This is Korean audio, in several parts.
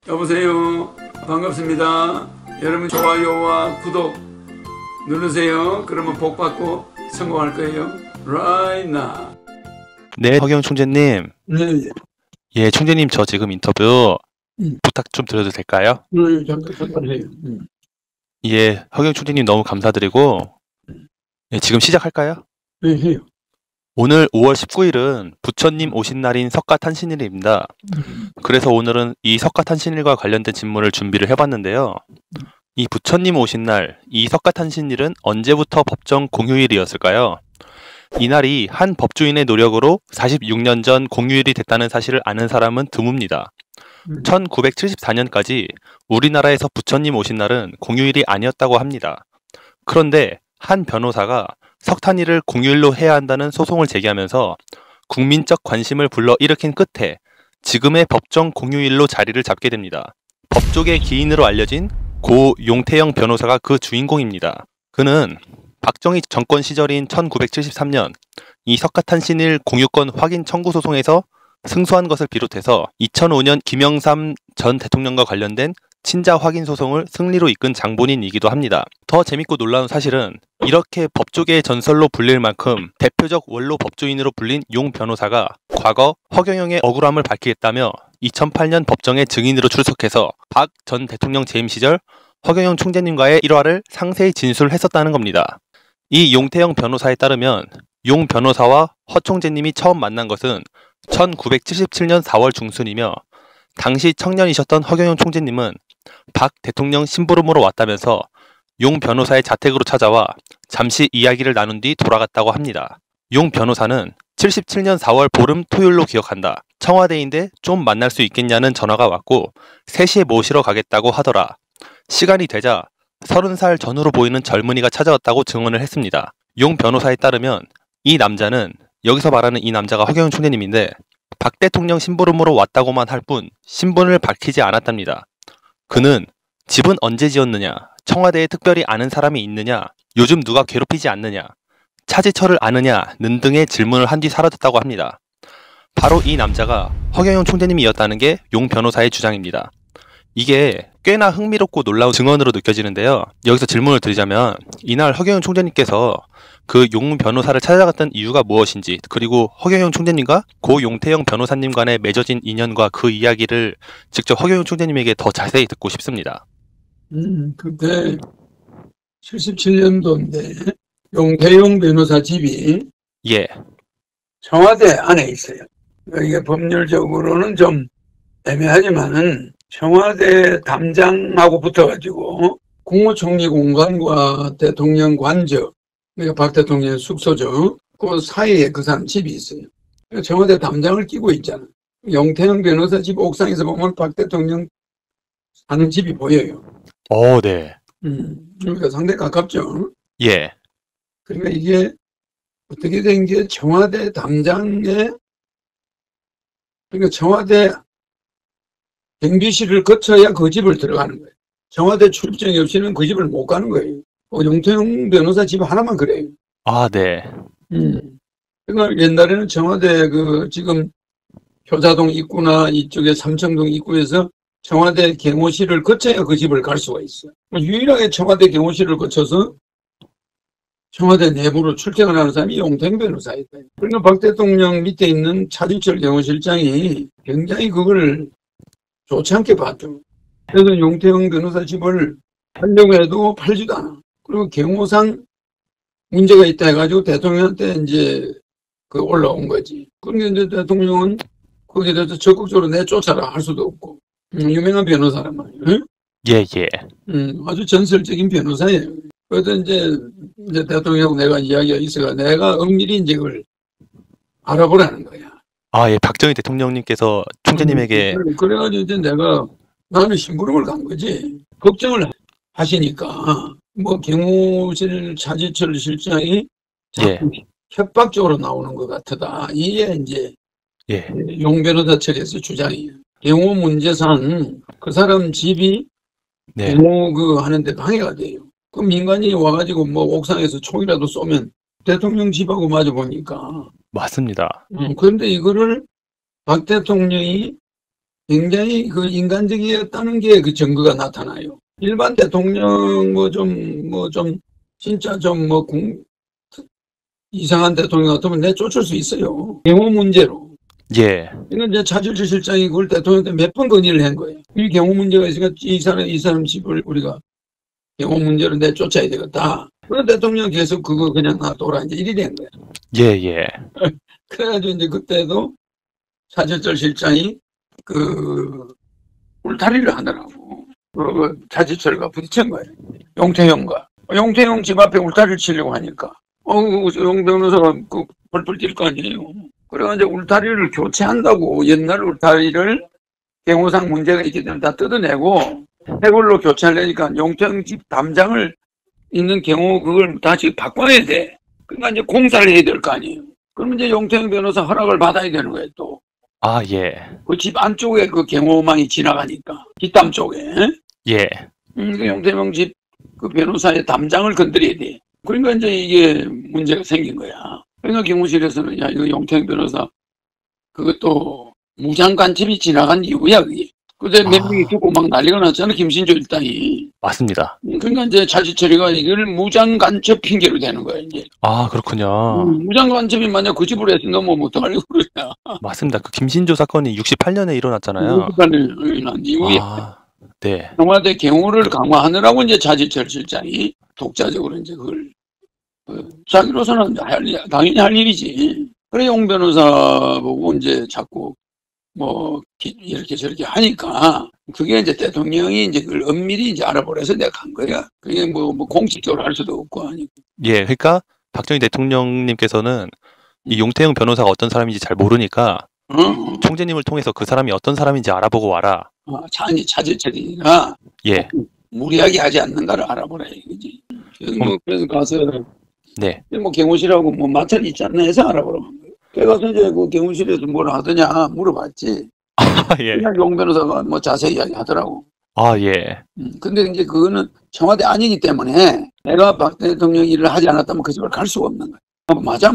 여보세요. 반갑습니다. 여러분 좋아요와 구독 누르세요. 그러면 복 받고 성공할 거예요. Right now. 네, 허경 총재님. 네. 예, 총재님 저 지금 인터뷰 음. 부탁 좀 드려도 될까요? 네, 잠깐 해요. 예, 허경 총재님 너무 감사드리고 예, 지금 시작할까요? 네, 해요. 오늘 5월 19일은 부처님 오신 날인 석가탄신일입니다. 그래서 오늘은 이 석가탄신일과 관련된 질문을 준비를 해봤는데요. 이 부처님 오신 날, 이 석가탄신일은 언제부터 법정 공휴일이었을까요? 이날이 한 법주인의 노력으로 46년 전 공휴일이 됐다는 사실을 아는 사람은 드뭅니다. 1974년까지 우리나라에서 부처님 오신 날은 공휴일이 아니었다고 합니다. 그런데 한 변호사가 석탄일을 공휴일로 해야 한다는 소송을 제기하면서 국민적 관심을 불러일으킨 끝에 지금의 법정 공휴일로 자리를 잡게 됩니다. 법조계 기인으로 알려진 고 용태영 변호사가 그 주인공입니다. 그는 박정희 정권 시절인 1973년 이 석가탄신일 공유권 확인 청구 소송에서 승소한 것을 비롯해서 2005년 김영삼 전 대통령과 관련된 친자 확인 소송을 승리로 이끈 장본인이기도 합니다. 더 재밌고 놀라운 사실은 이렇게 법조계의 전설로 불릴 만큼 대표적 원로 법조인으로 불린 용 변호사가 과거 허경영의 억울함을 밝히겠다며 2008년 법정에 증인으로 출석해서 박 전 대통령 재임 시절 허경영 총재님과의 일화를 상세히 진술했었다는 겁니다. 이 용태영 변호사에 따르면 용 변호사와 허 총재님이 처음 만난 것은 1977년 4월 중순이며 당시 청년이셨던 허경영 총재님은 박 대통령 심부름으로 왔다면서 용 변호사의 자택으로 찾아와 잠시 이야기를 나눈 뒤 돌아갔다고 합니다. 용 변호사는 77년 4월 보름 토요일로 기억한다. 청와대인데 좀 만날 수 있겠냐는 전화가 왔고 3시에 모시러 가겠다고 하더라. 시간이 되자 30살 전후로 보이는 젊은이가 찾아왔다고 증언을 했습니다. 용 변호사에 따르면 이 남자는, 여기서 말하는 이 남자가 허경영 총재님인데 박 대통령 심부름으로 왔다고만 할 뿐 신분을 밝히지 않았답니다. 그는 집은 언제 지었느냐, 청와대에 특별히 아는 사람이 있느냐, 요즘 누가 괴롭히지 않느냐, 차지철을 아느냐는 등의 질문을 한 뒤 사라졌다고 합니다. 바로 이 남자가 허경영 총재님이었다는 게 용 변호사의 주장입니다. 이게 꽤나 흥미롭고 놀라운 증언으로 느껴지는데요. 여기서 질문을 드리자면 이날 허경영 총재님께서 그 용 변호사를 찾아갔던 이유가 무엇인지, 그리고 허경영 총재님과 고 용태영 변호사님 간에 맺어진 인연과 그 이야기를 직접 허경영 총재님에게 더 자세히 듣고 싶습니다. 그때 77년도인데 용태영 변호사 집이 예. 청와대 안에 있어요. 이게 법률적으로는 좀 애매하지만은 청와대 담장하고 붙어가지고 국무총리 공간과 대통령 관저, 그러니까 박 대통령 숙소죠. 그 사이에 그 사람 집이 있어요. 청와대 담장을 끼고 있잖아. 용태영 변호사 집 옥상에서 보면 박 대통령 사는 집이 보여요. 네. 그러니까 상당히 가깝죠. 예. 그러니까 이게 어떻게 된 게 청와대 담장에, 그러니까 청와대 경비실을 거쳐야 그 집을 들어가는 거예요. 청와대 출입증이 없이는 그 집을 못 가는 거예요. 용태영 변호사 집 하나만 그래요. 아, 네. 그러니까 옛날에는 청와대 지금 효자동 입구나 이쪽에 삼청동 입구에서 청와대 경호실을 거쳐야 그 집을 갈 수가 있어요. 유일하게 청와대 경호실을 거쳐서 청와대 내부로 출퇴근을 하는 사람이 용태영 변호사였다. 그러니까 박 대통령 밑에 있는 차지철 경호실장이 굉장히 그걸 좋지 않게 봤죠. 그래서 용태영 변호사 집을 팔려고 해도 팔지도 않아. 그리고 경호상 문제가 있다 해가지고 대통령한테 이제 올라온 거지. 그러니까 이제 대통령은 거기에 대해서 적극적으로 내쫓아라 할 수도 없고. 유명한 변호사란 말이에요. 응? 예. 아주 전설적인 변호사예요. 그래서 이제 대통령하고 내가 이야기가 있어가 내가 엄밀히 이제 그걸 알아보라는 거야. 아, 예. 박정희 대통령님께서 총재님에게 그래가지고 이제 나는 심부름을 간 거지. 걱정을 하시니까 뭐 경호실 차지철 실장이 자꾸 협박적으로 나오는 것 같다. 이게 이제 용 변호사 측에서 주장이에요. 경호 문제상 그 사람 집이 경호 하는데 방해가 돼요. 그 민간인이 와가지고 뭐 옥상에서 총이라도 쏘면 대통령 집하고 맞아 보니까 맞습니다. 그런데 이거를 박 대통령이 굉장히 그 인간적이었다는 게 그 증거가 나타나요. 일반 대통령 좀 진짜 이상한 대통령 같으면 내쫓을 수 있어요. 경호 문제로. 예. 이건 이제 차질주 실장이 그걸 대통령한테 몇 번 건의를 한 거예요. 이 경호 문제가 있으니까 이 사람 집을 우리가 경호 문제로 내쫓아야 되겠다. 그런 대통령 계속 그거 그냥 놔둬라 이제 이리 된 거야. 예. 그래가지고 이제 그때도 차질철 실장이 그 울타리를 하더라고. 그 차질철과 부딪힌 거예요. 용태형과. 용태형 집 앞에 울타리를 치려고 하니까 용 변호사가 그 벌벌 뛸 거 아니에요. 그래가지고 울타리를 교체한다고 옛날 울타리를 경호상 문제가 있기 때문에 다 뜯어내고 해골로 교체하려니까 용태형 집 담장을 있는 경우 그걸 다시 바꿔야 돼. 그러니까 이제 공사를 해야 될 거 아니에요. 그러면 이제 용태형 변호사 허락을 받아야 되는 거예요, 또. 아, 예. 그 집 안쪽에 그 경호망이 지나가니까. 뒷담 쪽에. 예. 그 용태형 집 그 변호사의 담장을 건드려야 돼. 그러니까 이제 이게 문제가 생긴 거야. 그러니까 경호실에서는 야, 이거 용태형 변호사 그것도 무장 간첩이 지나간 이유야, 그게. 그때 몇 명이 죽고 막 난리가 났잖아, 김신조 일당이. 맞습니다. 그러니까 이제 차지철이가 이걸 무장 간첩 핑계로 되는 거야, 이제. 아, 그렇군요. 무장 간첩이 만약 그 집으로 했으면 뭐 어떡하려고 그러냐. 맞습니다. 그 김신조 사건이 68년에 일어났잖아요. 난 이후에 네. 청와대 경호를 강화하느라고 이제 차지철 실장이 독자적으로 이제 그걸 자기로서는 당연히 할 일이지. 그래 용 변호사 보고 이제 자꾸 이렇게 저렇게 하니까 그게 이제 대통령이 이제 그걸 엄밀히 이제 알아보래서 내가 간 거야. 그게 뭐 공식적으로 할 수도 없고 하니까. 예, 그러니까 박정희 대통령님께서는 이 용태형 변호사가 어떤 사람인지 잘 모르니까 총재님을 통해서 그 사람이 어떤 사람인지 알아보고 와라. 차지철이가 예. 무리하게 하지 않는가를 알아보라 이거지. 그래서 가서 네. 경호실하고 마찰이 있지 않나 해서 알아보라고 한 거예요. 그래서 이제 그 경호실에서 뭘 하더냐 물어봤지. 예. 그냥 용 변호사가 자세히 이야기하더라고. 아, 예. 근데 이제 그거는 청와대 아니기 때문에 내가 박 대통령 일을 하지 않았다면 그 집을 갈 수가 없는 거야. 맞아.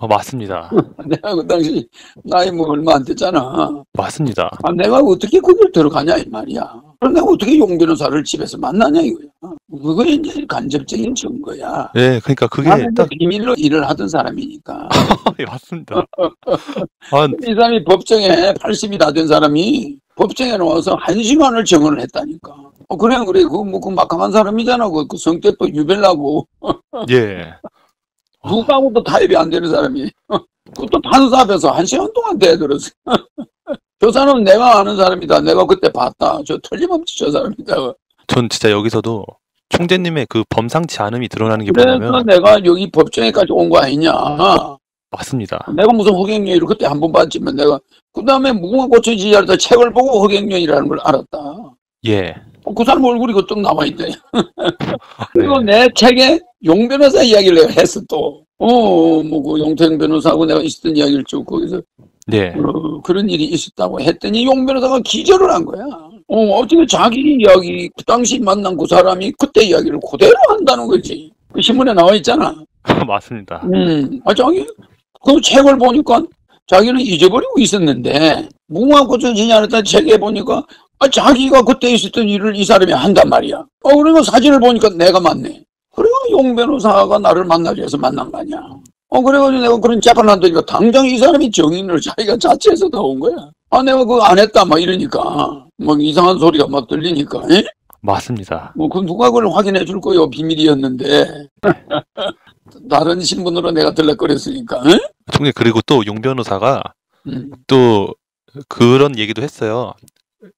맞습니다. 내가 그 당시 나이 얼마 안 됐잖아. 맞습니다. 내가 어떻게 거길 들어가냐 이 말이야. 그럼 내가 어떻게 용 변호사를 집에서 만나냐 이거야. 그거 이제 간접적인 증거야. 예, 그러니까 그게 딱 비밀로 일을 하던 사람이니까. 예, 맞습니다. 이 사람이 법정에 80이 다 된 사람이 법정에 나와서 1시간을 증언을 했다니까. 그래 그 막강한 사람이잖아. 그 성격도 유별나고. 예. 누구하고도 타협이 안 되는 사람이. 그것도 판사 앞에서 1시간 동안 대들었어. 저 사람은 내가 아는 사람이다. 내가 그때 봤다. 저 틀림없이 저 사람이다. 전 진짜 여기서도 총재님의 그 범상치 않음이 드러나는 게 그래서 뭐냐면 내가 여기 법정에까지 온 거 아니냐. 맞습니다. 내가 무슨 허경영이를 그때 한 번 봤지만 내가 그 다음에 무궁화꽃을 지지할 때 책을 보고 허경영이라는 걸 알았다. 예. 그 사람 얼굴이 그쪽 나와 있대. 그리고 네. 내 책에 용 변호사 이야기를 내가 했어 또. 그 용태형 변호사하고 내가 있었던 이야기를 쭉 거기서 네. 그런 일이 있었다고 했더니 용 변호사가 기절을 한 거야. 어떻게 자기 이야기 그 당시 만난 그 사람이 그때 이야기를 그대로 한다는 거지. 그 신문에 나와 있잖아. 맞습니다. 자기 그 책을 보니까 자기는 잊어버리고 있었는데 무궁화꽃을 지냐했던 책에 보니까 자기가 그때 있었던 일을 이 사람이 한단 말이야. 그리고 사진을 보니까 내가 맞네. 그리고 용 변호사가 나를 만나기 위해서 만난 거 아니야. 그래가지고 내가 그런 재판을 한다니까 당장 이 사람이 정인을 자기가 자체해서 나온 거야. 내가 그거 안 했다 이러니까 이상한 소리가 막 들리니까. 에? 맞습니다. 그 누가 그걸 확인해 줄 거요. 비밀이었는데. 다른 신분으로 내가 들락거렸으니까. 에? 총재 그리고 또 용 변호사가 또 그런 얘기도 했어요.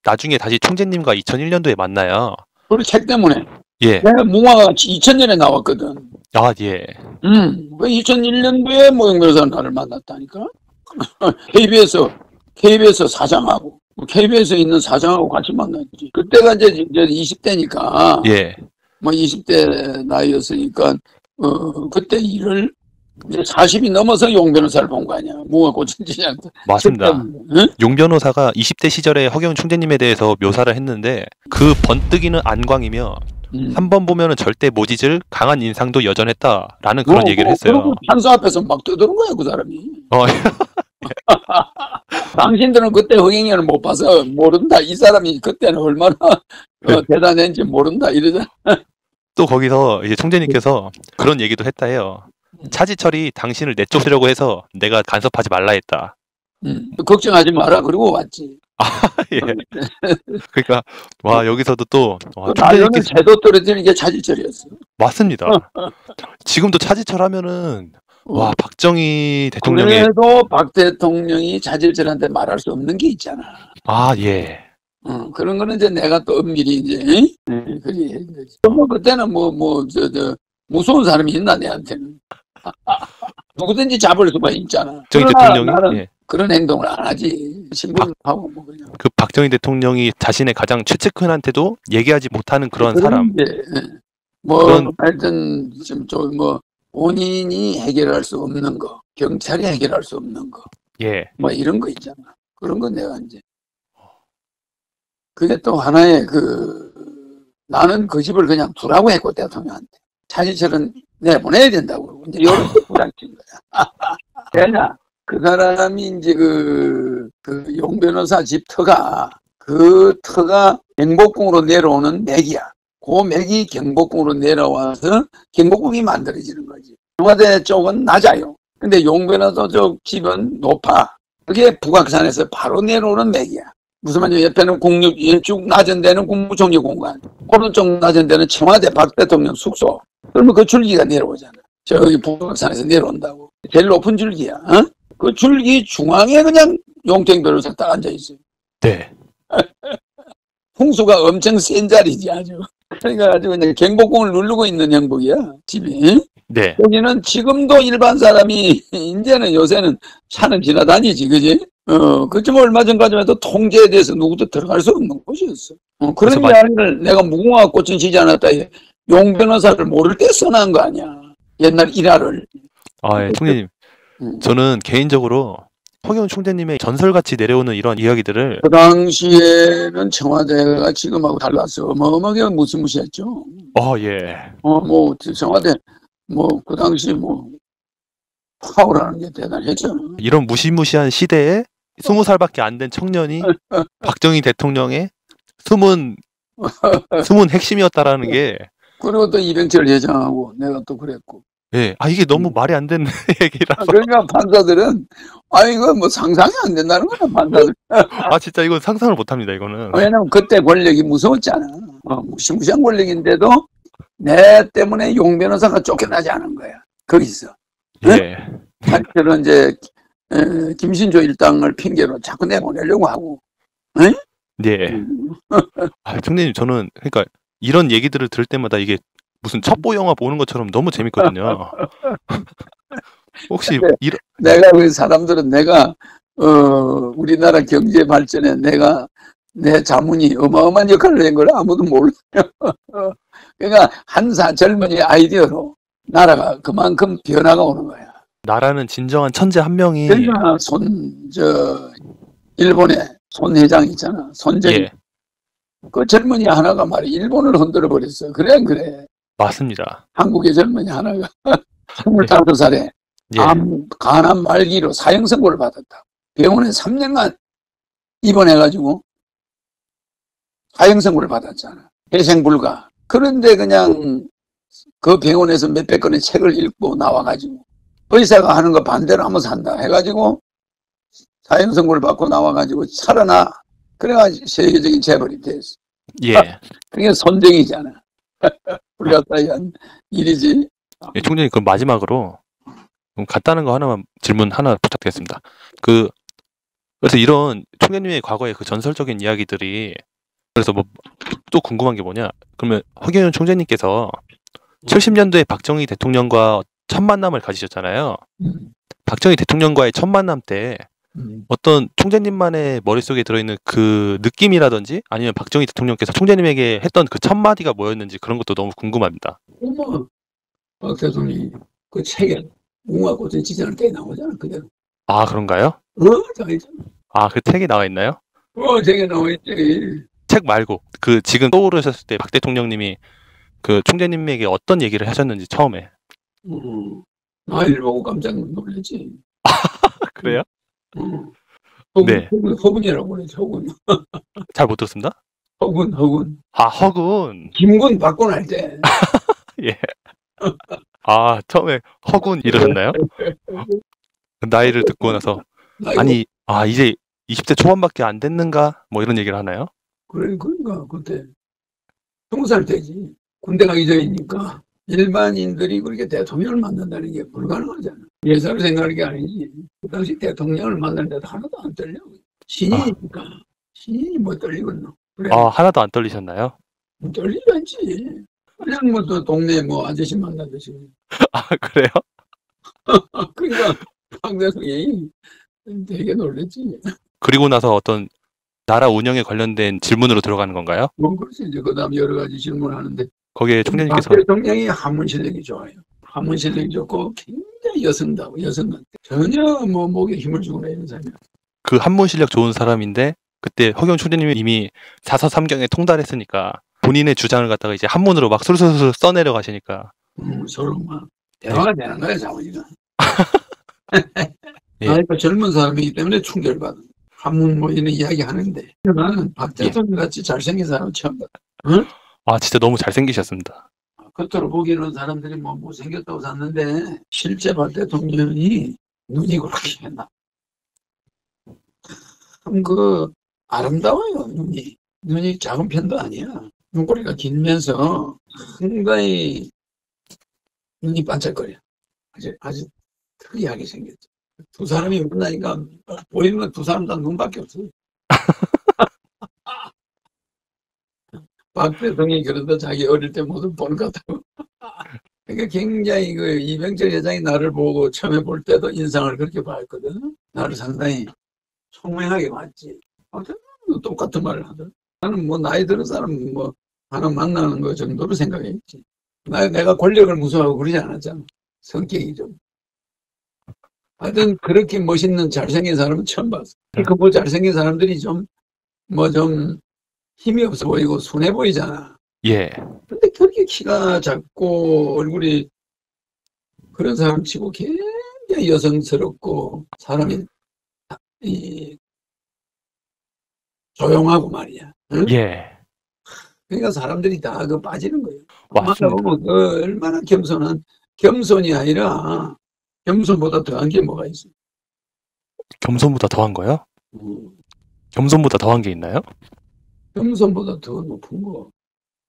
나중에 다시 총재님과 2001년도에 만나요. 그 책 때문에. 예. 내가 무궁화가 2000년에 나왔거든. 아, 예. 그 2001년도에 용 변호사는 나를 만났다니까. KBS 사장하고 KBS에 있는 사장하고 같이 만났지. 그때가 이제 20대니까. 예. 20대 나이였으니까 그때 일을 이제 40이 넘어서 용 변호사를 본 거 아니야. 무궁화꽃을 지냐한테. 맞습니다. 응? 용 변호사가 20대 시절에 허경 총재님에 대해서 묘사를 했는데 그 번뜩이는 안광이며 한 번 보면은 절대 못 잊을 강한 인상도 여전했다라는 그런 얘기를 했어요. 그리고 판사 앞에서 막 떠드는 거야 그 사람이. 당신들은 그때 허경영을 못 봐서 모른다. 이 사람이 그때는 얼마나 대단했는지 모른다. 이러잖아. 또 거기서 이제 총재님께서 그런 얘기도 했다 해요. 차지철이 당신을 내쫓으려고 해서 내가 간섭하지 말라 했다. 걱정하지 마라. 그리고 왔지. 예. 그러니까 와 여기서도 또 와, 나중에 총재님께서 제도 떨어지는 게 차지철이었어. 맞습니다. 지금도 차지철 하면은 와 박정희 대통령의 그래도 박 대통령이 차지철한테 말할 수 없는 게 있잖아. 아 예. 그런 거는 이제 내가 또 엄밀히 이제 그리 한 거지. 뭐 그때는 무서운 사람이 있나 내한테는. 누구든지 잡을 수가 있잖아. 박정희 그러나 대통령이 나는 예. 그런 행동을 안 하지. 신분하고 뭐 그냥. 그 박정희 대통령이 자신의 가장 최측근한테도 얘기하지 못하는 그런 사람. 게, 뭐 그런- 하여튼 지금 뭐 본인이 해결할 수 없는 거, 경찰이 해결할 수 없는 거, 예. 뭐 이런 거 있잖아. 그런 건 내가 이제 그게 또 하나의 나는 그 집을 그냥 두라고 했고 대통령한테 차지철은 내보내야 된다고 이제 이렇게 부장친 거야. 왜냐 그 사람이 이제 용 변호사 집 터가 그 터가 경복궁으로 내려오는 맥이야. 그 맥이 경복궁으로 내려와서 경복궁이 만들어지는 거지. 청와대 쪽은 낮아요. 근데 용 변호사 쪽 집은 높아. 그게 북악산에서 바로 내려오는 맥이야. 무슨 말이냐, 옆에는 쭉 낮은 데는 국무총리 공간, 오른쪽 낮은 데는 청와대 박 대통령 숙소. 그러면 그 줄기가 내려오잖아. 저기 북악산에서 내려온다고. 제일 높은 줄기야. 그 줄기 중앙에 그냥 용택 변호사 딱 앉아있어요. 네. 풍수가 엄청 센 자리지 아주. 그러니까 아주 그냥 경복궁을 누르고 있는 형국이야 집이. 네. 여기는 지금도 일반 사람이 이제는 요새는 차는 지나다니지, 그지? 그쯤 얼마 전까지만 해도 통제에 대해서 누구도 들어갈 수 없는 곳이었어. 그런 이야기를 내가 무궁화 꽃은 지지 않았다. 용 변호사를 모를 때 써놓은 거 아니야. 옛날 일화를. 아, 예, 총재님. 저는 개인적으로 허경영 총재님의 전설같이 내려오는 이런 이야기들을 그 당시에는 청와대가 지금하고 달라서 어마어마하게 무시무시했죠. 예. 뭐 청와대 그 당시 파워라는 게 대단했죠. 이런 무시무시한 시대에 20살밖에 안 된 청년이 박정희 대통령의 숨은 핵심이었다라는 게 그리고 또 이병철 회장하고 내가 또 그랬고. 예. 이게 너무 말이 안 되는 얘기라서. 그러니까 판사들은 이거 뭐 상상이 안 된다는 거야 판사들. 진짜 이건 상상을 못 합니다, 이거는. 왜냐면 그때 권력이 무서웠잖아. 무시무시한 권력인데도 내 때문에 용 변호사가 쫓겨나지 않은 거야. 거기서. 예. 사실은 이제 김신조 일당을 핑계로 자꾸 내보내려고 하고. 예. 총재님, 저는 그러니까 이런 얘기들을 들을 때마다 이게 무슨 첩보 영화 보는 것처럼 너무 재밌거든요. 혹시 내가 그 사람들은 내가 우리나라 경제 발전에 내 자문이 어마어마한 역할을 한 걸 아무도 몰라요. 그러니까 젊은이의 아이디어로 나라가 그만큼 변화가 오는 거야. 나라는 진정한 천재 한 명이. 그러니까 일본의 손 회장 있잖아. 손정희. 예. 그 젊은이 하나가 말이야 일본을 흔들어 버렸어. 그래. 맞습니다. 한국의 젊은이 하나가 25살에 예. 간암 말기로 사형 선고를 받았다. 병원에 3년간 입원해가지고 사형 선고를 받았잖아. 회생 불가. 그런데 그냥 그 병원에서 몇백 권의 책을 읽고 나와가지고 의사가 하는 거 반대로 하면 산다 해가지고 사형 선고를 받고 나와가지고 살아나. 그래가지고 세계적인 재벌이 됐어. 예. 그게 손정이잖아. 불가사의한 일이지. 예, 총재님, 그럼 마지막으로 간단한 거 하나만 질문 하나 부탁드리겠습니다. 그래서 이런 총재님의 과거의 그 전설적인 이야기들이 그래서 또 궁금한 게 뭐냐? 그러면 허경영 총재님께서 70년도에 박정희 대통령과 첫 만남을 가지셨잖아요. 박정희 대통령과의 첫 만남 때 어떤 총재님만의 머릿속에 들어있는 그 느낌이라든지 아니면 박정희 대통령께서 총재님에게 했던 그 첫 마디가 뭐였는지 그런 것도 너무 궁금합니다. 박 대통령이 그 책에 무궁화 꽃은 지지 않을 때 나오잖아 그대로. 그런가요? 그 책에 나와 있나요? 책에 나와 있지. 책 말고 지금 떠오르셨을 때 박 대통령님이 그 총재님에게 어떤 얘기를 하셨는지 처음에. 나이를 보고 깜짝 놀랐지. 그래요? 네. 허군이라고 그래, 허군. 잘 못 들었습니다. 허군. 아, 허군. 김군 박군 할 때. 예. 아, 처음에 허군 이러셨나요? 나이를 듣고 나서 아니, 이제 20대 초반밖에 안 됐는가? 뭐 이런 얘기를 하나요? 그러니까 그때 20살 때지. 군대 가기 전이니까 일반인들이 그렇게 대통령을 만난다는 게 불가능하잖아. 예사를 생각하는 게 아니지. 그 당시 대통령을 만나는데도 하나도 안 떨려. 신인이니까. 신인이 뭐 떨리겠노. 그래. 하나도 안 떨리셨나요? 떨리지 않지. 그냥 뭐 또 동네 뭐 아저씨 만나듯이. 아, 그래요? 그러니까 박 대통령이 되게 놀랬지. 그리고 나서 어떤 나라 운영에 관련된 질문으로 들어가는 건가요? 뭐 그렇지. 이제 그다음 여러 가지 질문을 하는데 거기에 박 총재님께서 대통령이 한문 실력이 좋아요. 한문 실력이 좋고 굉장히 여성다워. 여성 같아. 전혀 뭐 목에 힘을 주고 이런 사람이야. 그 한문 실력 좋은 사람인데 그때 허경 총재님이 이미 4서 3경에 통달했으니까 본인의 주장을 갖다가 이제 한문으로 막 술술술 써내려 가시니까 서로 막 대화가 되는 거야, 자원이가. 예. 나이가 젊은 사람이기 때문에 충격받아. 한문 뭐 이런 이야기 하는데 나는 박 대통령 같이 잘생긴 사람 처음 봤다. 응? 아, 진짜 너무 잘생기셨습니다. 겉으로 보기에는 사람들이 뭐 못생겼다고 샀는데 실제 박 대통령이 눈이 그렇게 나. 참 아름다워요, 눈이. 눈이 작은 편도 아니야. 눈꼬리가 길면서 상당히 눈이 반짝거려. 아주 특이하게 생겼죠. 두 사람이 만나니까 보이는 건 두 사람 다 눈밖에 없어. 박 대통령이 그러다 자기 어릴 때 모습 보는 것 같다고. 그러니까 굉장히 이병철 회장이 나를 보고 처음에 볼 때도 인상을 그렇게 봤거든. 나를 상당히 총명하게 봤지. 똑같은 말을 하더라. 나는 뭐 나이 드는 사람 뭐 하나 만나는 거 정도로 생각했지. 내가 권력을 무서워하고 그러지 않았잖아. 성격이 좀. 하여튼 그렇게 멋있는 잘생긴 사람은 처음 봤어. 그 잘생긴 사람들이 좀 힘이 없어 보이고 순해 보이잖아. 예. 근데 그렇게 키가 작고 얼굴이 그런 사람 치고 굉장히 여성스럽고 사람이 조용하고 말이야. 응? 예. 그러니까 사람들이 다 빠지는 거예요. 맞습니다. 만나보면 얼마나 겸손이 아니라 겸손보다 더한 게 뭐가 있어? 겸손보다 더한 거요? 음, 겸손보다 더한 게 있나요? 겸손보다 더 높은 거.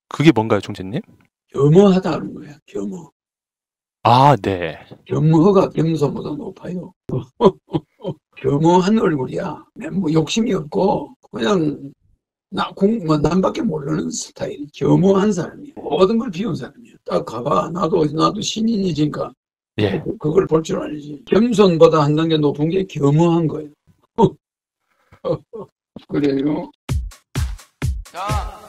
그게 뭔가요, 총재님? 겸허하다는 거야. 겸허. 아, 네. 겸허가 겸손보다 높아요. 겸허한 얼굴이야. 뭐 욕심이 없고 그냥 남밖에 모르는 스타일. 겸허한 사람이야. 모든 걸 비운 사람이야. 딱 가봐. 나도 신인이니까 예. 그걸 볼 줄 알지. 겸손보다 한 단계 높은 게 겸허한 거예요. 그래요. 자,